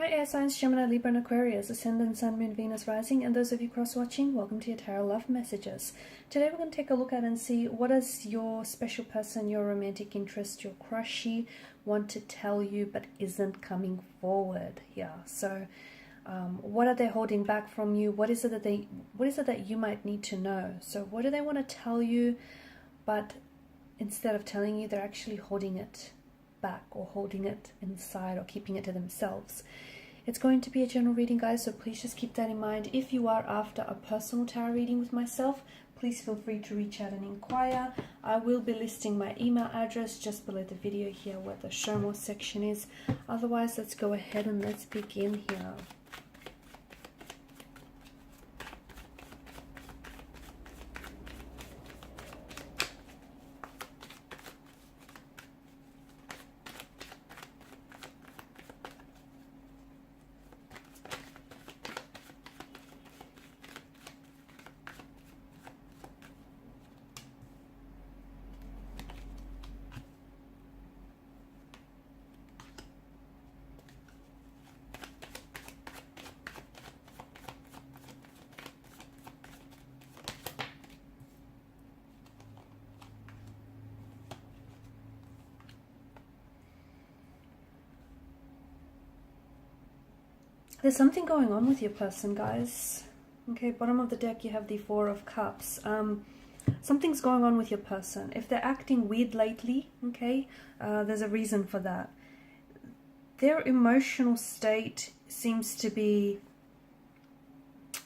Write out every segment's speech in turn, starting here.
Hi air signs, Gemini, Libra and Aquarius, Ascendant, Sun, Moon, Venus, Rising, and those of you cross-watching, welcome to your Tarot Love Messages. Today we're going to take a look at and see what does your special person, your romantic interest, your crushy want to tell you but isn't coming forward here. So what are they holding back from you? What is it that you might need to know? So what do they want to tell you, but instead of telling you, they're actually holding it back or holding it inside or keeping it to themselves? It's going to be a general reading, guys, so please just keep that in mind. If you are after a personal tarot reading with myself, please feel free to reach out and inquire. I will be listing my email address just below the video here where the show more section is. Otherwise, let's go ahead and let's begin here. There's something going on with your person, guys. Okay, bottom of the deck you have the Four of Cups. Something's going on with your person. If they're acting weird lately, okay, there's a reason for that. Their emotional state seems to be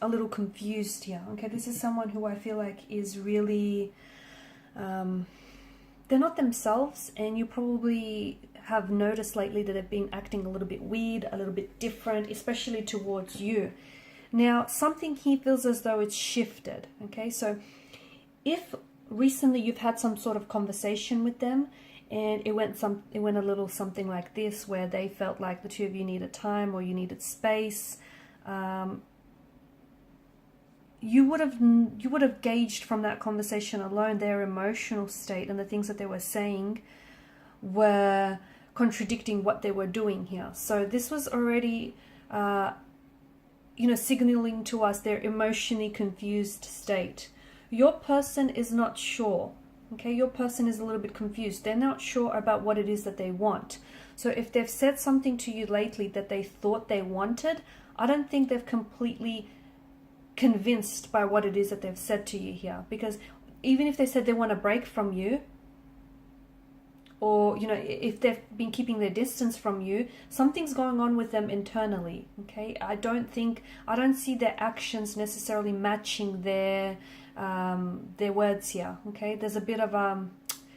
a little confused here. Okay, this is someone who I feel like is really, they're not themselves, and you probably have noticed lately that they've been acting a little bit weird, a little bit different, especially towards you. Now, something here feels as though it's shifted, okay? So if recently you've had some sort of conversation with them and it went a little something like this, where they felt like the two of you needed time or you needed space, you would have gauged from that conversation alone their emotional state, and the things that they were saying were contradicting what they were doing here. So this was already signaling to us their emotionally confused state. Your person is not sure, okay? Your person is a little bit confused. They're not sure about what it is that they want. So if they've said something to you lately that they thought they wanted, I don't think they've completely convinced by what it is that they've said to you here. Because even if they said they want a break from you, or if they've been keeping their distance from you, something's going on with them internally, okay? I don't see their actions necessarily matching their words here, okay? There's a bit of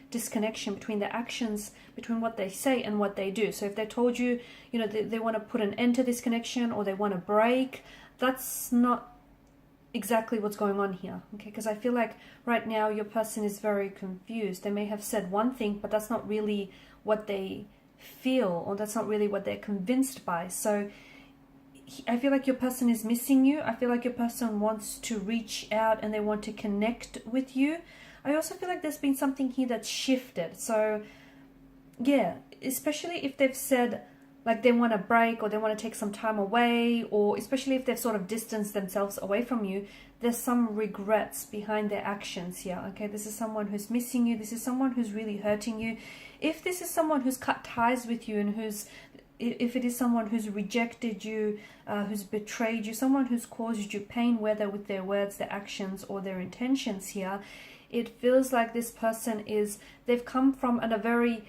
disconnection between their actions, between what they say and what they do. So if they told you, they want to put an end to this connection, or they want to break, that's not exactly what's going on here, okay? Because I feel like right now your person is very confused. They may have said one thing, but that's not really what they feel, or that's not really what they're convinced by. So I feel like your person is missing you. I feel like your person wants to reach out and they want to connect with you. I also feel like there's been something here that's shifted. So yeah, especially if they've said like they want a break, or they want to take some time away, or especially if they've sort of distanced themselves away from you, there's some regrets behind their actions here, okay? This is someone who's missing you. This is someone who's really hurting you. If this is someone who's cut ties with you, and if it is someone who's rejected you, who's betrayed you, someone who's caused you pain, whether with their words, their actions, or their intentions here, it feels like this person they've come from a very,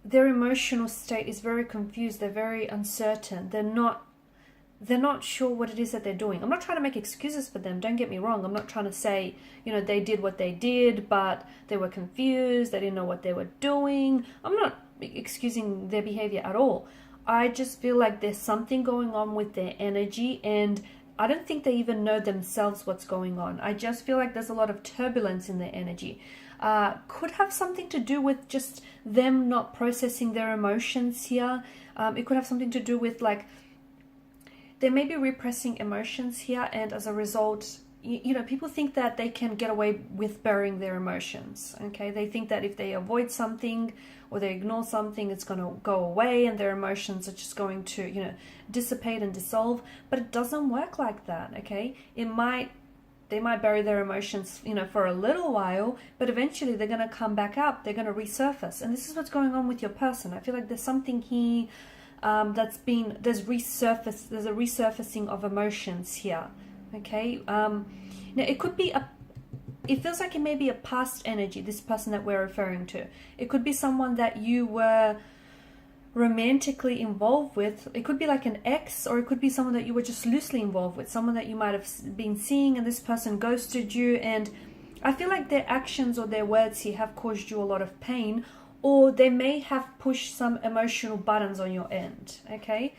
their emotional state is very confused. They're very uncertain. They're not sure what it is that they're doing. I'm not trying to make excuses for them. Don't get me wrong. I'm not trying to say, they did what they did, but they were confused. They didn't know what they were doing. I'm not excusing their behavior at all. I just feel like there's something going on with their energy, and I don't think they even know themselves what's going on. I just feel like there's a lot of turbulence in their energy. Could have something to do with just them not processing their emotions here. It could have something to do with, like, they may be repressing emotions here, and as a result, you know, people think that they can get away with burying their emotions, okay? They think that if they avoid something or they ignore something, it's going to go away and their emotions are just going to, you know, dissipate and dissolve. But it doesn't work like that, okay? They might bury their emotions, you know, for a little while, but eventually they're going to come back up. They're going to resurface. And this is what's going on with your person. I feel like there's something here there's a resurfacing of emotions here, okay? Now it could be it feels like it may be a past energy, this person that we're referring to. It could be someone that you were romantically involved with. It could be like an ex, or it could be someone that you were just loosely involved with, someone that you might have been seeing and this person ghosted you. And I feel like their actions or their words here have caused you a lot of pain, or they may have pushed some emotional buttons on your end, okay?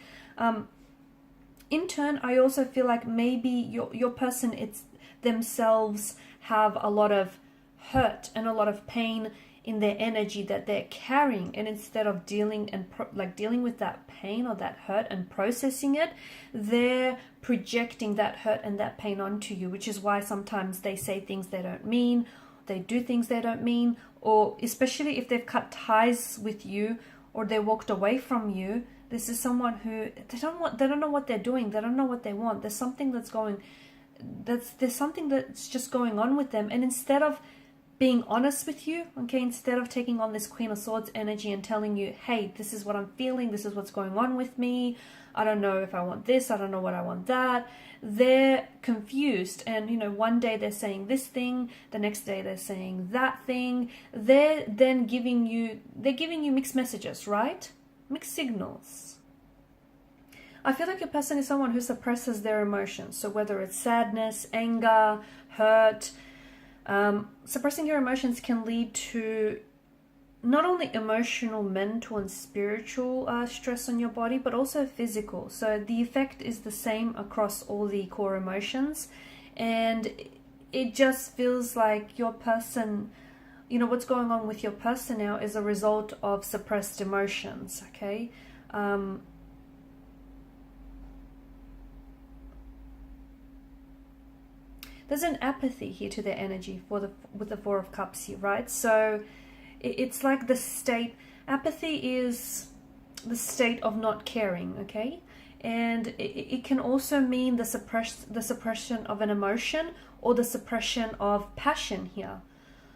In turn, I also feel like maybe your person themselves have a lot of hurt and a lot of pain in their energy that they're carrying, and instead of dealing with that pain or that hurt and processing it, they're projecting that hurt and that pain onto you, which is why sometimes they say things they don't mean, they do things they don't mean, or especially if they've cut ties with you or they walked away from you. This is someone who they don't know what they're doing, they don't know what they want. There's something that's just going on with them, and instead of being honest with you, okay, instead of taking on this Queen of Swords energy and telling you, hey, this is what I'm feeling, this is what's going on with me, I don't know if I want this, I don't know what I want that, they're confused. And, you know, one day they're saying this thing, the next day they're saying that thing. They're then giving you mixed messages, right? Mixed signals. I feel like a person is someone who suppresses their emotions. So whether it's sadness, anger, hurt, suppressing your emotions can lead to not only emotional, mental and spiritual stress on your body, but also physical. So the effect is the same across all the core emotions, and it just feels like your person, you know, what's going on with your person now is a result of suppressed emotions, okay? There's an apathy here to their energy with the Four of Cups here, right? So it's like the state, apathy is the state of not caring, okay? And it can also mean the suppression of an emotion or the suppression of passion here.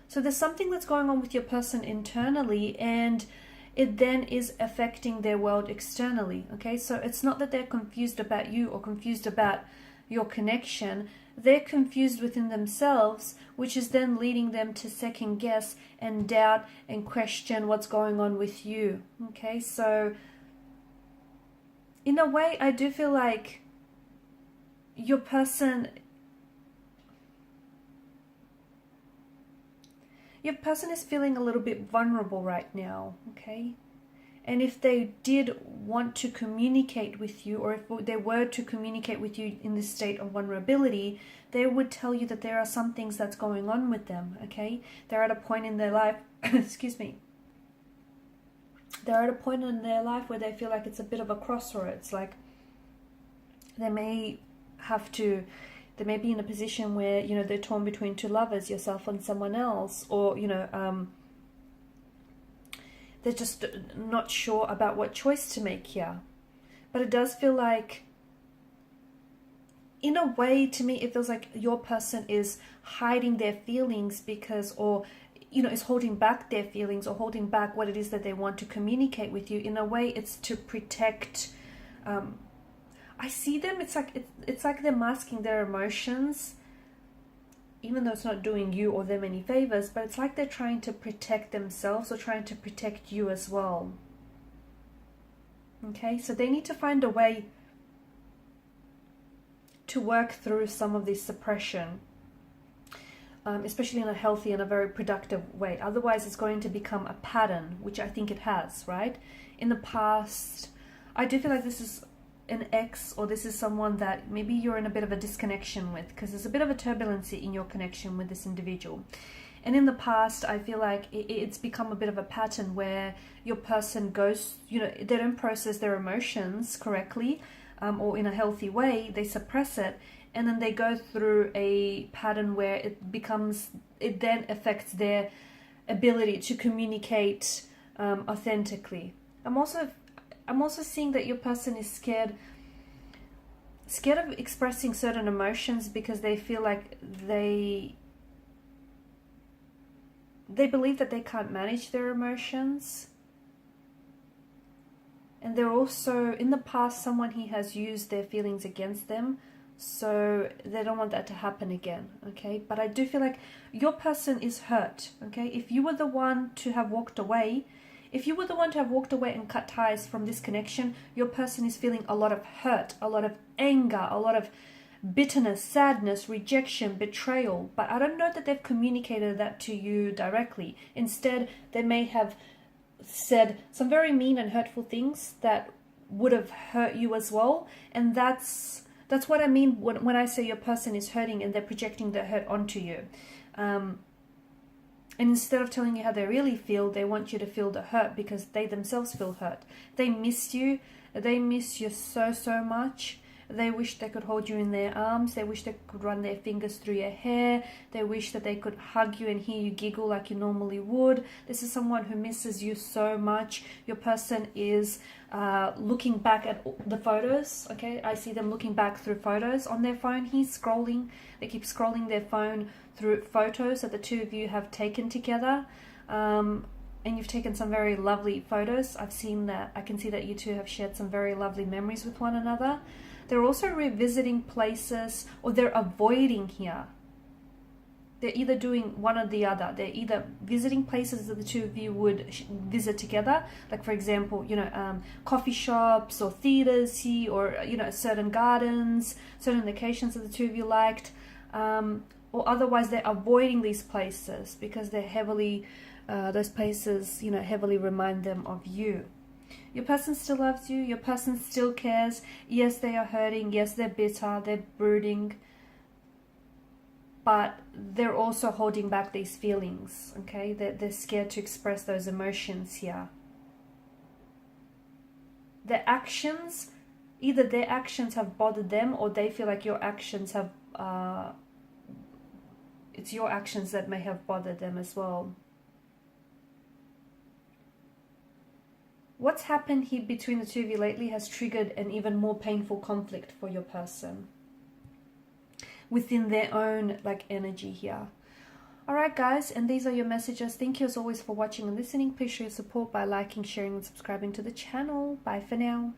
So there's something that's going on with your person internally, and it then is affecting their world externally, okay? So it's not that they're confused about you or confused about your connection. They're confused within themselves, which is then leading them to second guess and doubt and question what's going on with you, okay? So in a way, I do feel like your person is feeling a little bit vulnerable right now, okay? And if they did want to communicate with you, or if they were to communicate with you in this state of vulnerability, they would tell you that there are some things that's going on with them, okay? They're at a point in their life, excuse me, they're at a point in their life where they feel like it's a bit of a crossroads. Like they may be in a position where, you know, they're torn between two lovers, yourself and someone else, or, you know, they're just not sure about what choice to make here. But it does feel like, in a way, to me, it feels like your person is hiding their feelings because, or, you know, is holding back their feelings or holding back what it is that they want to communicate with you. In a way, it's to protect. I see them. It's like they're masking their emotions, even though it's not doing you or them any favors. But it's like they're trying to protect themselves or trying to protect you as well. Okay, so they need to find a way to work through some of this suppression. Especially in a healthy and a very productive way. Otherwise, it's going to become a pattern, which I think it has, right? In the past, I do feel like this is an ex, or this is someone that maybe you're in a bit of a disconnection with, because there's a bit of a turbulency in your connection with this individual. And in the past, I feel like it's become a bit of a pattern where your person goes, you know, they don't process their emotions correctly, or in a healthy way, they suppress it. and then they go through a pattern where it then affects their ability to communicate authentically. I'm also seeing that your person is scared of expressing certain emotions because they feel like they believe that they can't manage their emotions. And they're also, in the past, someone he has used their feelings against them, so they don't want that to happen again, okay? But I do feel like your person is hurt, okay? If you were the one to have walked away, and cut ties from this connection, your person is feeling a lot of hurt, a lot of anger, a lot of bitterness, sadness, rejection, betrayal. But I don't know that they've communicated that to you directly. Instead, they may have said some very mean and hurtful things that would have hurt you as well. And that's what I mean when I say your person is hurting and they're projecting their hurt onto you. And instead of telling you how they really feel, they want you to feel the hurt because they themselves feel hurt. They miss you. They miss you so, so much. They wish they could hold you in their arms. They wish they could run their fingers through your hair. They wish that they could hug you and hear you giggle like you normally would. This is someone who misses you so much. Your person is looking back at the photos. Okay, I see them looking back through photos on their phone. He's scrolling. They keep scrolling their phone through photos that the two of you have taken together. And you've taken some very lovely photos. I've seen that. I can see that you two have shared some very lovely memories with one another. They're also revisiting places, or they're avoiding here. They're either doing one or the other. They're either visiting places that the two of you would visit together, like for example, coffee shops or theaters, or certain gardens, certain locations that the two of you liked, or otherwise they're avoiding these places because they're heavily, those places, heavily remind them of you. Your person still loves you. Your person still cares. Yes, they are hurting. Yes, they're bitter. They're brooding. But they're also holding back these feelings, okay? They're scared to express those emotions here. Their actions, either their actions have bothered them or they feel like your actions have... it's your actions that may have bothered them as well. What's happened here between the two of you lately has triggered an even more painful conflict for your person within their own energy here. Alright guys, and these are your messages. Thank you as always for watching and listening. Please show your support by liking, sharing and subscribing to the channel. Bye for now.